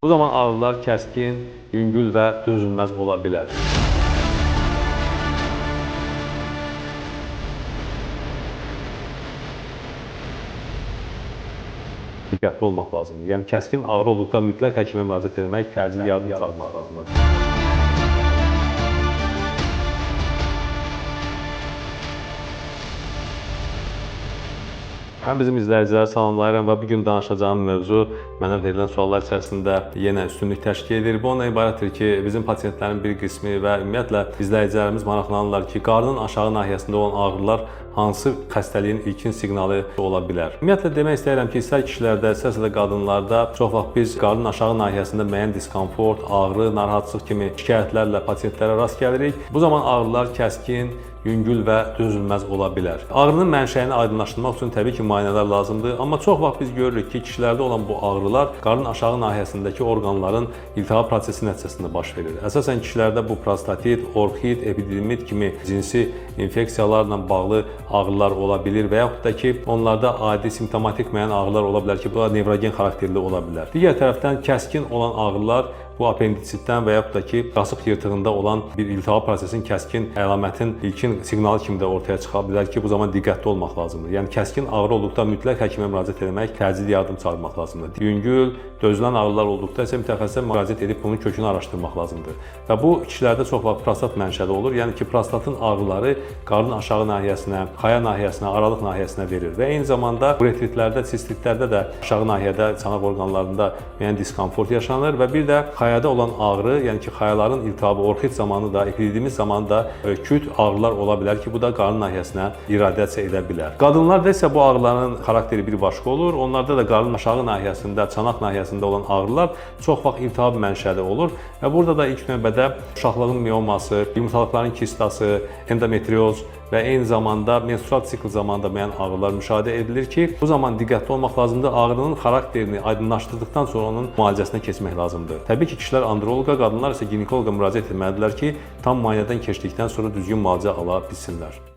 Bu zaman ağrılar kəskin, yüngül və dözülməz ola bilər. Diqqətli olmaq lazımdır. Yəni kəskin ağrı olduqda mütləq həkimə müraciət etmək, təcili yardım çağırmaq lazımdır. Mən bizim izləyiciləri salamlayıram və bugün danışacağım mövzu mənə verilən suallar içərisində yenə üstünlük təşkil edir. Bu ondan ibarətdir ki, bizim pasientlərin bir qismi və ümumiyyətlə izləyicilərimiz maraqlanırlar ki, qarnın aşağı nahiyəsində olan ağrılar hansı xəstəliyin ilkin siqnalı ola bilər? Ümumiyyətlə demək istəyirəm ki, istər kişilərdə, istərsə də qadınlarda çox vaxt biz qarnın aşağı nahiyəsində müəyyən diskomfort, ağrı, narahatlıq kimi şikayətlərlə pasientlərə rast gəlirik. Bu zaman ağrılar kəskin, yüngül və dözülməz ola bilər. Ağrının mənşəyini aydınlaşdırmaq üçün təbii ki, müayinələr lazımdır. Amma çox vaxt biz görürük ki, kişilərdə olan bu ağrılar qarnın aşağı nahiyəsindəki orqanların iltihab prosesi nəticəsində baş verir. Əsasən kişilərdə bu prostatit, orxid, epididimit kimi cinsi infeksiyalarla bağlı ağrılar ola bilir və yaxud da ki, onlarda adi simptomatik müəyyən ağrılar ola bilər ki, bu da nevrogen xarakterli ola bilər. Digər tərəfdən kəskin olan ağrılar bu apendisitdən və yaxud da ki, qasıq yırtığında olan bir iltihab prosesinin kəskin əlamətin ilkin siqnalı kimi də ortaya çıxa bilər ki, bu zaman diqqətli olmaq lazımdır. Yəni kəskin ağrı olduqda mütləq həkimə müraciət etmək, təcili yardım çağırmaq lazımdır. Yüngül, dözülən ağrılar olduqda isə mütəxəssisə müraciət edib bunun kökünü araşdırmaq lazımdır. Və bu kişilərdə çox vaxt prostat mənşəli olur. Yəni ki, prostatın ağrıları qarnın aşağı nahiyəsinə, xaya nahiyəsinə, aralıq nahiyəsinə verir və eyni zamanda uretritlərdə, sistitlərdə də aşağı nahiyədə, çanaq orqanlarında müəyyən diskomfort yaşanır və bir də xayada olan ağrı, yəni ki, xayaların iltihabı, orxid zamanı da, epididimit zamanı da küt ağrılar ola bilər ki, bu da qarın nahiyəsinə iradiasiya edə bilər. Qadınlarda isə bu ağrıların xarakteri bir başqa olur. Onlarda da qarnın aşağı nahiyəsində, çanaq nahiyəsində olan ağrılar çox vaxt iltihab mənşəli olur və burada da ilk növbədə uşaqlığın mioması, yumurtalıqların kistası, endometrioz və eyni zamanda menstrual sikl zamanında müəyyən ağrılar müşahidə edilir ki, bu zaman diqqətli olmaq lazımdır. Ağrının xarakterini aydınlaşdırdıqdan sonra onun müalicəsinə keçmək lazımdır. Təbii ki, kişilər androloqa, qadınlar isə ginekoloqa müraciət etməlidirlər ki, tam müayinədən keçdikdən sonra düzgün müalicə ala bilsinlər.